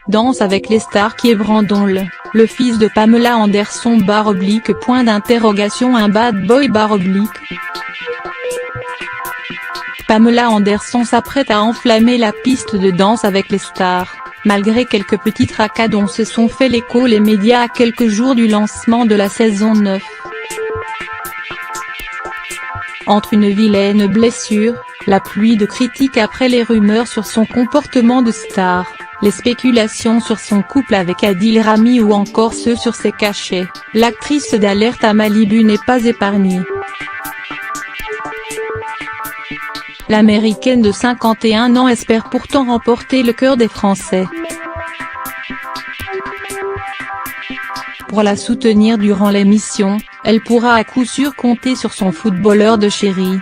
Danse avec les stars qui est Brandon le fils de Pamela Anderson /, point d'interrogation un bad boy /. Pamela Anderson s'apprête à enflammer la piste de Danse avec les stars, malgré quelques petits tracas dont se sont fait l'écho les médias à quelques jours du lancement de la saison 9. Entre une vilaine blessure, la pluie de critiques après les rumeurs sur son comportement de star, les spéculations sur son couple avec Adil Rami ou encore ceux sur ses cachets, l'actrice d'Alerte à Malibu n'est pas épargnée. L'américaine de 51 ans espère pourtant remporter le cœur des Français. Pour la soutenir durant l'émission, elle pourra à coup sûr compter sur son footballeur de chéri.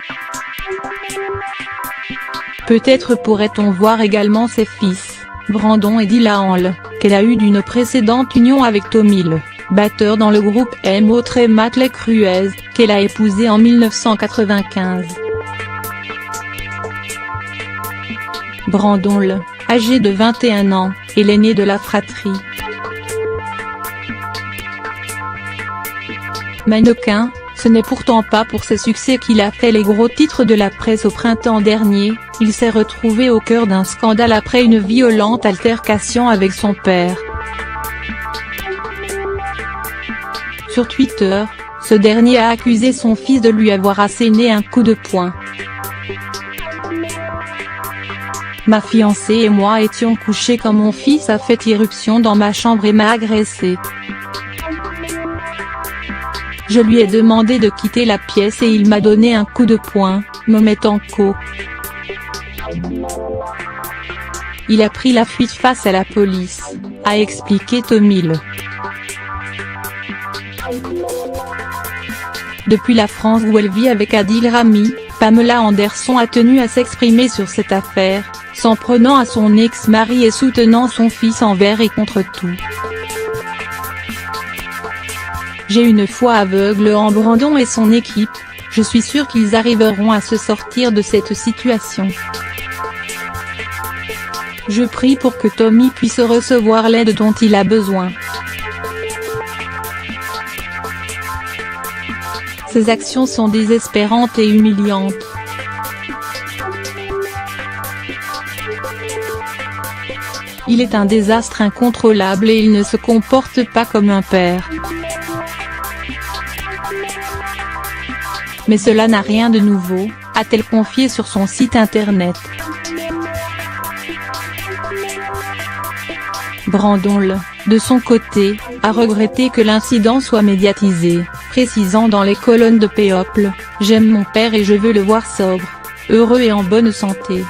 Peut-être pourrait-on voir également ses fils, Brandon et Dylan, qu'elle a eu d'une précédente union avec Tommy Le, batteur dans le groupe Motley Crue, qu'elle a épousé en 1995. Brandon, âgé de 21 ans, est l'aîné de la fratrie. Mannequin, ce n'est pourtant pas pour ses succès qu'il a fait les gros titres de la presse au printemps dernier, il s'est retrouvé au cœur d'un scandale après une violente altercation avec son père. Sur Twitter, ce dernier a accusé son fils de lui avoir asséné un coup de poing. Ma fiancée et moi étions couchés quand mon fils a fait irruption dans ma chambre et m'a agressé. Je lui ai demandé de quitter la pièce et il m'a donné un coup de poing, me mettant KO. Il a pris la fuite face à la police, a expliqué Tommy Le. Depuis la France où elle vit avec Adil Rami, Pamela Anderson a tenu à s'exprimer sur cette affaire, s'en prenant à son ex-mari et soutenant son fils envers et contre tout. J'ai une foi aveugle en Brandon et son équipe, je suis sûre qu'ils arriveront à se sortir de cette situation. Je prie pour que Tommy puisse recevoir l'aide dont il a besoin. Ces actions sont désespérantes et humiliantes. Il est un désastre incontrôlable et il ne se comporte pas comme un père. Mais cela n'a rien de nouveau, a-t-elle confié sur son site internet. Brandon, de son côté, a regretté que l'incident soit médiatisé, précisant dans les colonnes de People, « J'aime mon père et je veux le voir sobre, heureux et en bonne santé. »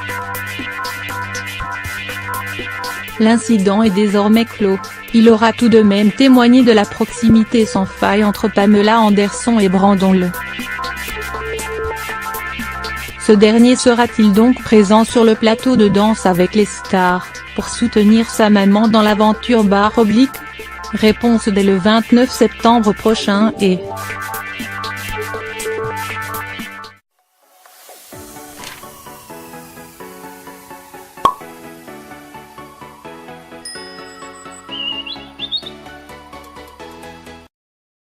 L'incident est désormais clos, il aura tout de même témoigné de la proximité sans faille entre Pamela Anderson et Brandon. Ce dernier sera-t-il donc présent sur le plateau de Danse avec les stars, pour soutenir sa maman dans l'aventure /? Réponse dès le 29 septembre prochain et